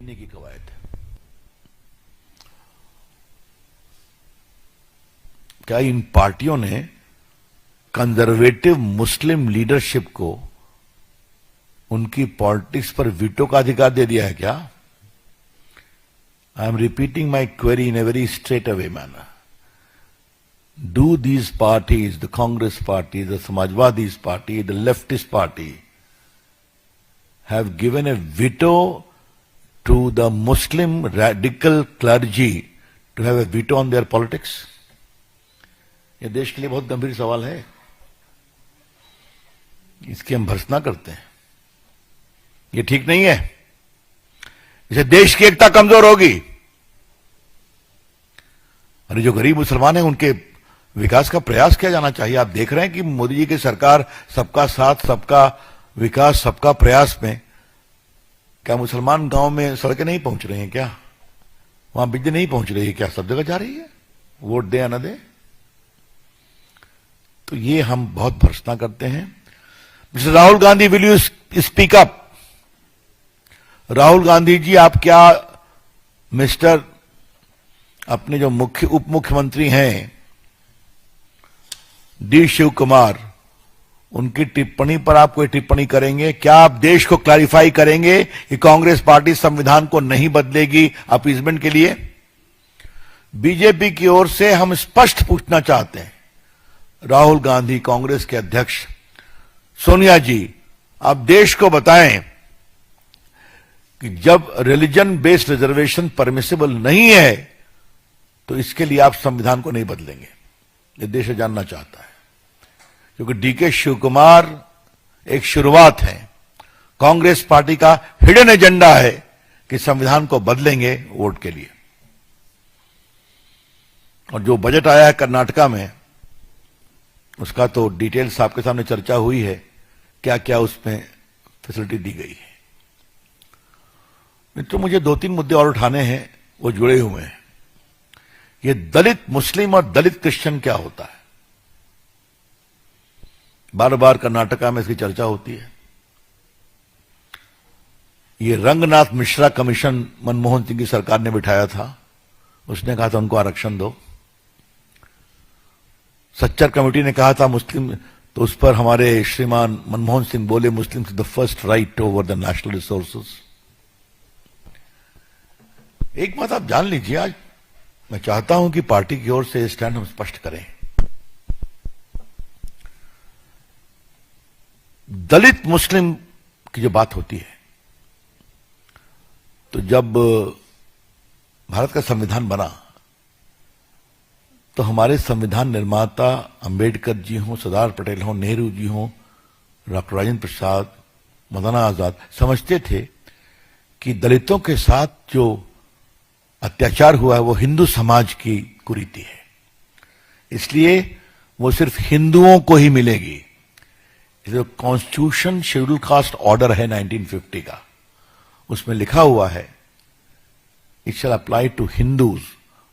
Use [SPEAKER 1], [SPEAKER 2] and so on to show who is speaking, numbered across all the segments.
[SPEAKER 1] की कवायद। क्या इन पार्टियों ने कंजर्वेटिव मुस्लिम लीडरशिप को उनकी पॉलिटिक्स पर वीटो का अधिकार दे दिया है क्या? I am repeating my query in a very straight away manner. Do these parties, the Congress party, the Samajwadi party, the leftist party, have given a veto to the Muslim radical clergy to have a veto on their politics? ये देश के लिए बहुत गंभीर सवाल है. इसकी हम भर्त्सना करते हैं. ये ठीक नहीं है. इसे देश की एकता कमजोर होगी. अरे जो गरीब मुसलमान हैं उनके विकास का प्रयास किया जाना चाहिए. आप देख रहे हैं कि मोदी जी की सरकार सबका साथ, सबका विकास, सबका प्रयास में क्या मुसलमान गांव में सड़कें नहीं पहुंच रही हैं क्या? वहां बिजली नहीं पहुंच रही है क्या? सब जगह जा रही है. वोट दे या न दे. तो ये हम बहुत भर्त्सना करते हैं. Mister Rahul Gandhi, will you speak up? Rahul Gandhi ji, आप क्या मिस्टर अपने जो उप मुख्यमंत्री हैं डी शिव कुमार, उनकी टिप्पणी पर आप कोई टिप्पणी करेंगे क्या? आप देश को क्लैरिफाई करेंगे कि कांग्रेस पार्टी संविधान को नहीं बदलेगी अपीजमेंट के लिए? बीजेपी की ओर से हम स्पष्ट पूछना चाहते हैं. राहुल गांधी, कांग्रेस के अध्यक्ष, सोनिया जी, आप देश को बताएं कि जब रिलीजन बेस्ड रिजर्वेशन परमिसिबल नहीं है तो इसके लिए आप संविधान को नहीं बदलेंगे. ये देश जानना चाहता है. क्योंकि डीके शिव कुमार एक शुरुआत है. कांग्रेस पार्टी का हिडन एजेंडा है कि संविधान को बदलेंगे वोट के लिए. और जो बजट आया है कर्नाटका में, उसका तो डिटेल्स आपके सामने चर्चा हुई है. क्या क्या उसमें फैसिलिटी दी गई है. मित्रों, मुझे 2-3 मुद्दे और उठाने हैं, वो जुड़े हुए हैं. ये दलित मुस्लिम और दलित क्रिश्चियन क्या होता है? बार बार कर्नाटका में इसकी चर्चा होती है. ये रंगनाथ मिश्रा कमीशन मनमोहन सिंह की सरकार ने बिठाया था. उसने कहा था उनको आरक्षण दो. सच्चर कमेटी ने कहा था मुस्लिम, तो उस पर हमारे श्रीमान मनमोहन सिंह बोले Muslim the first right over the national resources. एक बात आप जान लीजिए, आज मैं चाहता हूं कि पार्टी की ओर से स्टैंड हम स्पष्ट करें. दलित मुस्लिम की जो बात होती है, तो जब भारत का संविधान बना तो हमारे संविधान निर्माता अंबेडकर जी हों, सरदार पटेल हों, नेहरू जी हों, डॉक्टर राजेंद्र प्रसाद, मौलाना आजाद समझते थे कि दलितों के साथ जो अत्याचार हुआ है वो हिंदू समाज की कुरीति है. इसलिए वो सिर्फ हिंदुओं को ही मिलेगी. जो कॉन्स्टिट्यूशन शेड्यूल कास्ट ऑर्डर है 1950 का, उसमें लिखा हुआ है it shall apply to Hindus.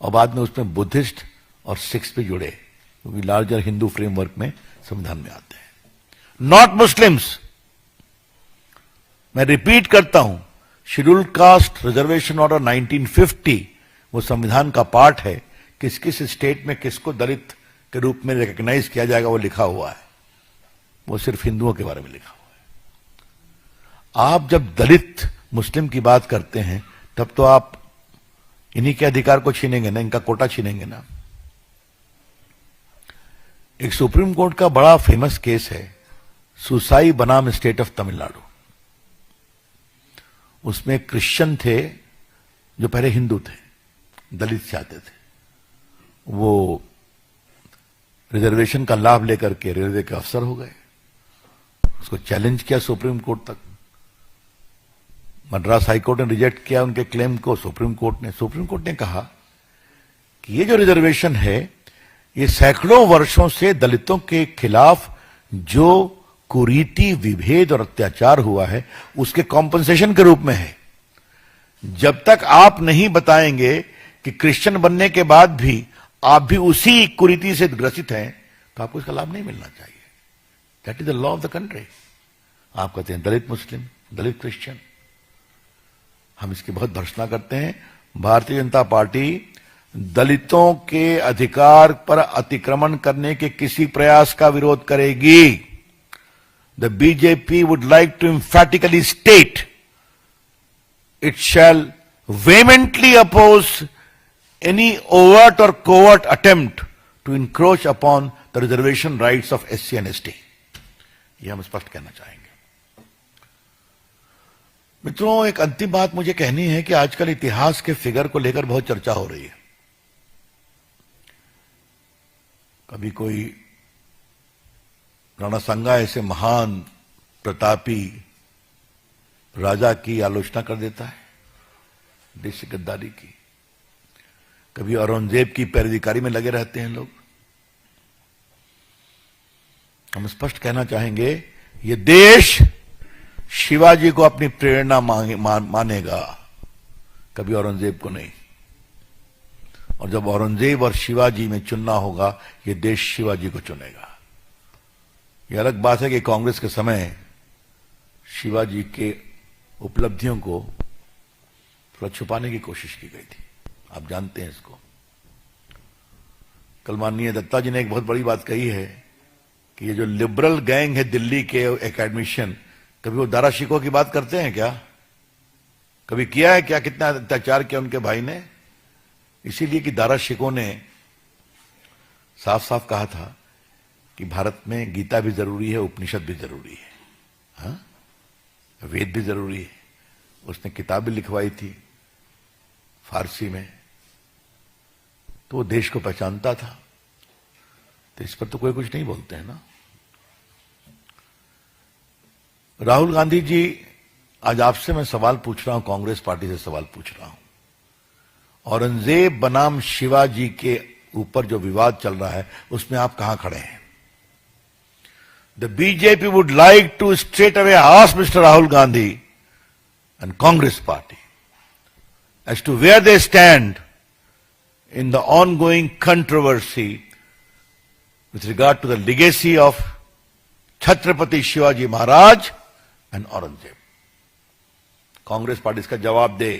[SPEAKER 1] और बाद में उसमें बुद्धिस्ट और सिख्स भी जुड़े, क्योंकि लार्जर हिंदू फ्रेमवर्क में संविधान में आते हैं. Not Muslims. मैं रिपीट करता हूं, शेड्यूल कास्ट रिजर्वेशन ऑर्डर 1950 वो संविधान का पार्ट है. किस किस स्टेट में किसको दलित के रूप में रिकॉग्नाइज किया जाएगा वो लिखा हुआ है. वो सिर्फ हिंदुओं के बारे में लिखा हुआ है. आप जब दलित मुस्लिम की बात करते हैं तब तो आप इन्हीं के अधिकार को छीनेंगे ना, इनका कोटा छीनेंगे ना. एक सुप्रीम कोर्ट का बड़ा फेमस केस है सुसाई बनाम स्टेट ऑफ तमिलनाडु. उसमें क्रिश्चियन थे जो पहले हिंदू थे, दलित चाहते थे. वो रिजर्वेशन का लाभ लेकर के रेलवे के अफसर हो गए. उसको चैलेंज किया सुप्रीम कोर्ट तक. मद्रास हाईकोर्ट ने रिजेक्ट किया उनके क्लेम को. सुप्रीम कोर्ट ने कहा कि ये जो रिजर्वेशन है ये सैकड़ों वर्षों से दलितों के खिलाफ जो कुरीति, विभेद और अत्याचार हुआ है उसके कॉम्पनसेशन के रूप में है. जब तक आप नहीं बताएंगे कि क्रिश्चियन बनने के बाद भी आप भी उसी कुरीति से ग्रसित हैं तो आपको इसका लाभ नहीं मिलना चाहिए. That is the law of the country. आप कहते हैं दलित मुस्लिम, दलित क्रिश्चियन. हम इसकी बहुत भर्त्सना करते हैं। भारतीय जनता पार्टी दलितों के अधिकार पर अतिक्रमण करने के किसी प्रयास का विरोध करेगी। The BJP would like to emphatically state it shall vehemently oppose any overt or covert attempt to encroach upon the reservation rights of SC and ST. यह हम स्पष्ट कहना चाहेंगे। मित्रों, एक अंतिम बात मुझे कहनी है कि आजकल इतिहास के फिगर को लेकर बहुत चर्चा हो रही है। कभी कोई राणा सांगा ऐसे महान प्रतापी राजा की आलोचना कर देता है, देश की गद्दारी की। कभी औरंगजेब की पैरवीकारी में लगे रहते हैं लोग। हम स्पष्ट कहना चाहेंगे, ये देश शिवाजी को अपनी प्रेरणा मानेगा, कभी औरंगजेब को नहीं। और जब औरंगजेब और शिवाजी में चुनना होगा, ये देश शिवाजी को चुनेगा। यह अलग बात है कि कांग्रेस के समय शिवाजी के उपलब्धियों को थोड़ा छुपाने की कोशिश की गई थी, आप जानते हैं इसको। कल माननीय दत्ता जी ने एक बहुत बड़ी बात कही है कि ये जो लिबरल गैंग है दिल्ली के एकेडमिशियन, कभी वो दारा शिकोह की बात करते हैं क्या? कभी किया है क्या? कितना अत्याचार किया उनके भाई ने? इसीलिए कि दारा शिकोह ने साफ साफ कहा था कि भारत में गीता भी जरूरी है, उपनिषद भी जरूरी है, हाँ? वेद भी जरूरी है। उसने किताब भी लिखवाई थी फारसी में, तो वो देश को पहचानता था। तो इस पर तो कोई कुछ नहीं बोलते हैं ना। राहुल गांधी जी, आज आपसे मैं सवाल पूछ रहा हूं, कांग्रेस पार्टी से सवाल पूछ रहा हूं। औरंगजेब बनाम शिवाजी के ऊपर जो विवाद चल रहा है, उसमें आप कहां खड़े हैं? The BJP would like to straight away ask Mr. Rahul Gandhi and Congress party as to where they stand in the ongoing controversy with regard to the legacy of Chhatrapati Shivaji Maharaj and Aurangzeb. Congress party इसका जवाब दे।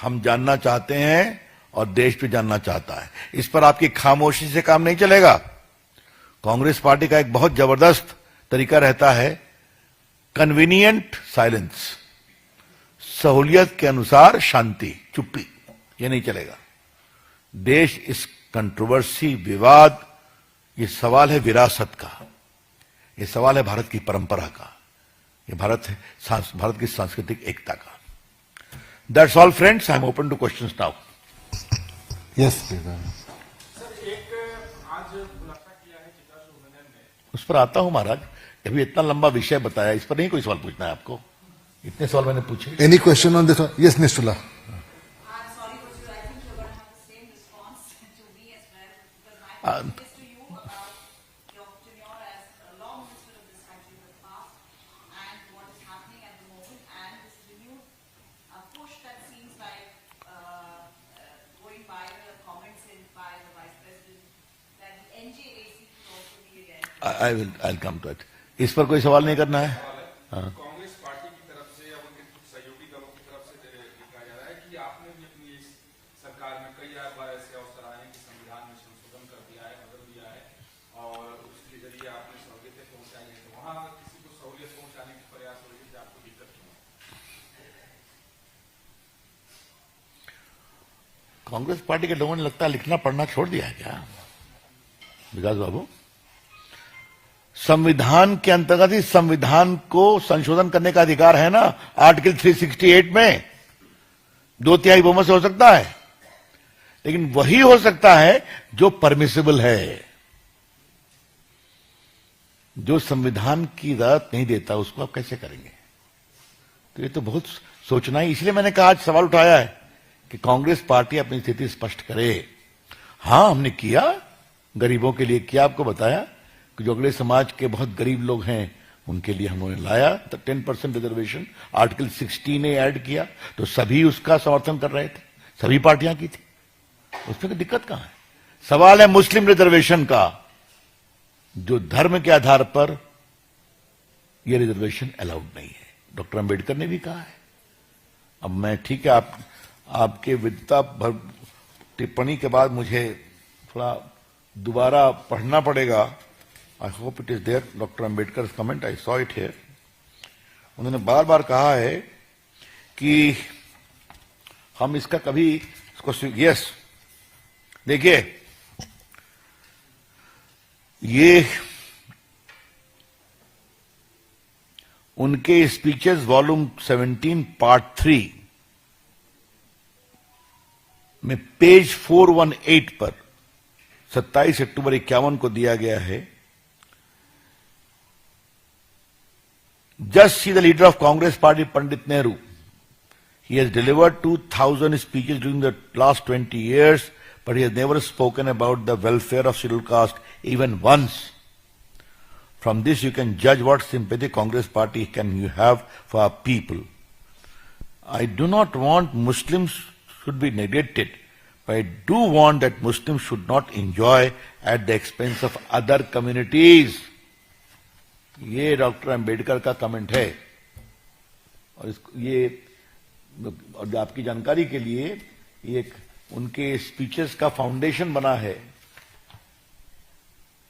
[SPEAKER 1] हम जानना चाहते हैं और देश भी जानना चाहता है। इस पर आपकी खामोशी से काम नहीं चलेगा। कांग्रेस पार्टी का एक बहुत जबरदस्त तरीका रहता है, कन्वीनियंट साइलेंस, सहूलियत के अनुसार शांति, चुप्पी। ये नहीं चलेगा। देश इस कंट्रोवर्सी, विवाद, ये सवाल है विरासत का, ये सवाल है भारत की परंपरा का, ये भारत की सांस्कृतिक एकता का। That's all friends, I am open two questions now.
[SPEAKER 2] Yes,
[SPEAKER 1] उस पर आता हूं महाराज। अभी इतना लंबा विषय बताया, इस पर नहीं कोई सवाल पूछना है आपको? इतने सवाल मैंने पूछे।
[SPEAKER 2] Any question on this? Yes निष्ठुला।
[SPEAKER 1] I'll come to it. इस पर कोई सवाल नहीं करना है? हाँ।
[SPEAKER 3] कांग्रेस पार्टी की तरफ से या उनके कुछ सहयोगी दलों की तरफ से लिखा जा रहा है कि आपने भी अपनी इस सरकार में कई बार ऐसे अवसर आए कि संविधान में संशोधन कर दिया है, बदल दिया है और उसके जरिए आपने सहूलियतें पहुंचाई है। तो वहां अगर किसी को सहूलियत पहुंचाने के प्रयास हो रही है, आपको दिक्कत क्यों?
[SPEAKER 1] कांग्रेस पार्टी के लोगों ने लगता है लिखना पढ़ना छोड़ दिया है क्या विकास बाबू? संविधान के अंतर्गत ही संविधान को संशोधन करने का अधिकार है ना, आर्टिकल 368 में 2/3 बहुमत से हो सकता है, लेकिन वही हो सकता है जो परमिसिबल है। जो संविधान की इजाजत नहीं देता उसको आप कैसे करेंगे? तो ये तो बहुत सोचना ही। इसलिए मैंने कहा, आज सवाल उठाया है कि कांग्रेस पार्टी अपनी स्थिति स्पष्ट करे। हां, हमने किया, गरीबों के लिए किया, आपको बताया कि जो अगले समाज के बहुत गरीब लोग हैं उनके लिए हमने लाया 10% रिजर्वेशन, आर्टिकल 16 ने ऐड किया, तो सभी उसका समर्थन कर रहे थे, सभी पार्टियां की थी, उसमें कोई दिक्कत कहां है? सवाल है मुस्लिम रिजर्वेशन का, जो धर्म के आधार पर यह रिजर्वेशन अलाउड नहीं है। डॉक्टर अंबेडकर ने भी कहा है अब मैं ठीक है, आपके विद्वता भर टिप्पणी के बाद मुझे थोड़ा दोबारा पढ़ना पड़ेगा. I hope it is there. Doctor Ambedkar comment, I saw it here. उन्होंने बार बार कहा है कि हम इसका कभी इसको यस देखिए, ये उनके स्पीचेस वॉल्यूम 17 पार्ट 3 में पेज 418 पर 27 अक्टूबर 51 को दिया गया है. Just see the leader of Congress Party, Pandit Nehru. He has delivered 2,000 speeches during the last 20 years, but he has never spoken about the welfare of scheduled caste even once. From this you can judge what sympathy Congress Party can you have for our people. I do not want Muslims should be neglected, but I do want that Muslims should not enjoy at the expense of other communities. ये doctor Ambedkar का comment है. और ये और आपकी जानकारी के लिए ये उनके स्पीचेस का फाउंडेशन बना है.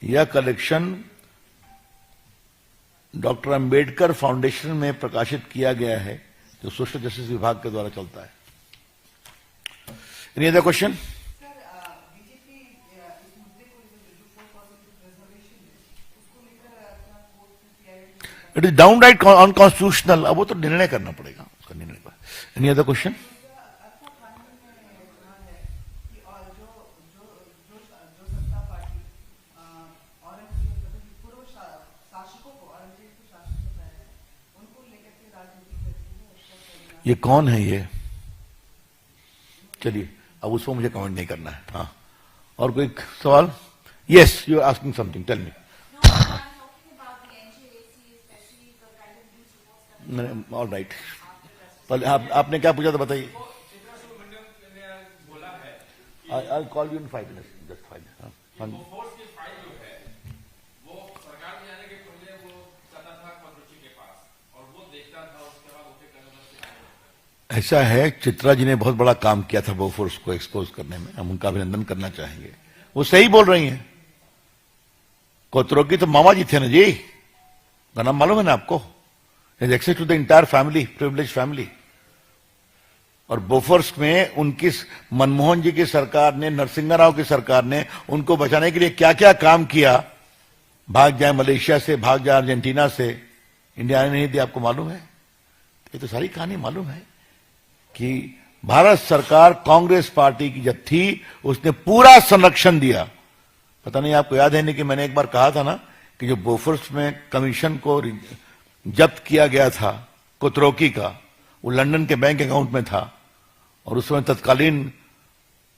[SPEAKER 1] यह कलेक्शन डॉक्टर अंबेडकर फाउंडेशन में प्रकाशित किया गया है, जो सोशल जस्टिस विभाग के द्वारा चलता है. Any other question? It is downright unconstitutional. अब वो तो निर्णय करना पड़ेगा, उसका निर्णय. Any other question? ये कौन है ये? चलिए, अब उसको मुझे कमेंट नहीं करना है. हाँ, और कोई सवाल? Yes, you are asking something, tell me. All right. पहले आपने क्या पूछा था बताइए. I call you in 5 minutes, just 5 minutes. ऐसा है, चित्रा जी ने बहुत बड़ा काम किया था बोफोर्स को एक्सपोज करने में. हम उनका अभिनंदन करना चाहेंगे. वो सही बोल रही हैं. कोतरोकी तो मामा जी थे ना जी, का नाम मालूम है ना आपको. Access to the entire family, privilege family. और बोफोर्स में उनकी मनमोहन जी की सरकार ने, नरसिंह राव की सरकार ने उनको बचाने के लिए क्या क्या काम किया. भाग जाए मलेशिया से, भाग जाए अर्जेंटीना से, इंडिया ने नहीं दिया. आपको मालूम है? ये तो सारी कहानी मालूम है कि भारत सरकार कांग्रेस पार्टी की जब थी, उसने पूरा संरक्षण दिया. पता नहीं आपको याद है नहीं कि मैंने एक बार कहा था ना कि जो बोफोर्स में कमीशन को जब्त किया गया था कोतरोकी का, वो लंदन के बैंक अकाउंट में था. और उस समय तत्कालीन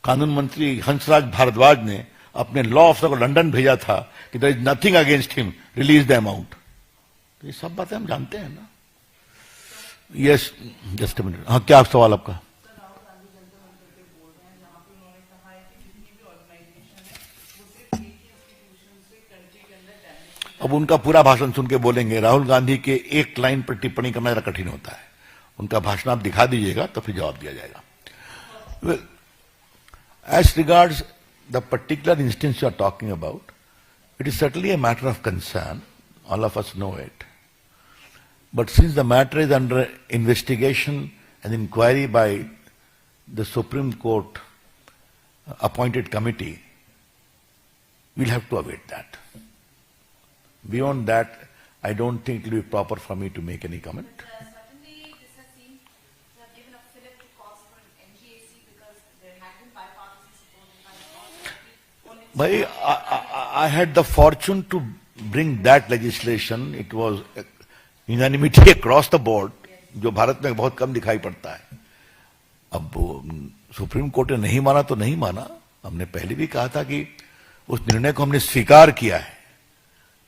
[SPEAKER 1] कानून मंत्री हंसराज भारद्वाज ने अपने लॉ ऑफिसर को लंदन भेजा था कि there is nothing against him, release the amount. तो ये सब बातें हम जानते हैं ना. Yes, just a minute. हाँ, क्या सवाल आपका? अब उनका पूरा भाषण सुन के बोलेंगे. राहुल गांधी के एक लाइन पर टिप्पणी करना जरा कठिन होता है. उनका भाषण आप दिखा दीजिएगा तो फिर जवाब दिया जाएगा. Well, as regards the particular instance you are talking about, it is certainly a matter of concern. All of us know it. But since the matter is under investigation and inquiry by the Supreme Court appointed committee, we'll have to await that. Beyond that, I don't think it will be proper for me to make any comment.
[SPEAKER 4] Certainly, this has seemed to have given a fillip to calls for an NGAC because there had been bipartisan support.
[SPEAKER 1] I had the fortune to bring that legislation. It was unanimity across the board, जो भारत में बहुत कम दिखाई पड़ता है. अब supreme court ने नहीं माना तो नहीं माना. हमने पहले भी कहा था कि उस निर्णय को हमने स्वीकार किया है.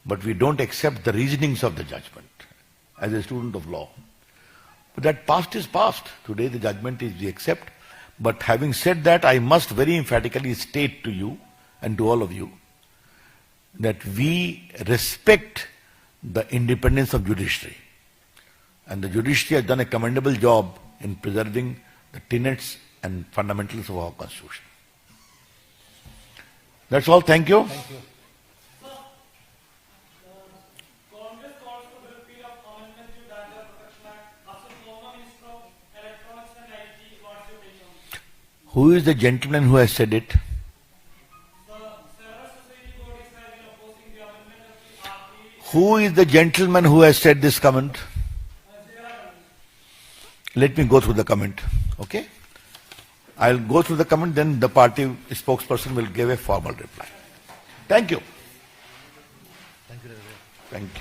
[SPEAKER 1] But we don't accept the reasonings of the judgment as a student of law. But that past is past. Today the judgment is we accept. But having said that, I must very emphatically state to you and to all of you that we respect the independence of judiciary. And the judiciary has done a commendable job in preserving the tenets and fundamentals of our Constitution. That's all. Thank you.
[SPEAKER 5] Congress calls for the repeal of Amendment to Data Protection Act. As a former Minister of Electronics and IT, what's your take on it?
[SPEAKER 1] Who is the gentleman who has said it?
[SPEAKER 5] The several society bodies have been opposing the amendment of the RT.
[SPEAKER 1] Who is the gentleman who has said this comment? Let me go through the comment. Okay? I'll go through the comment, then the party spokesperson will give a formal reply. Thank you. Thank you.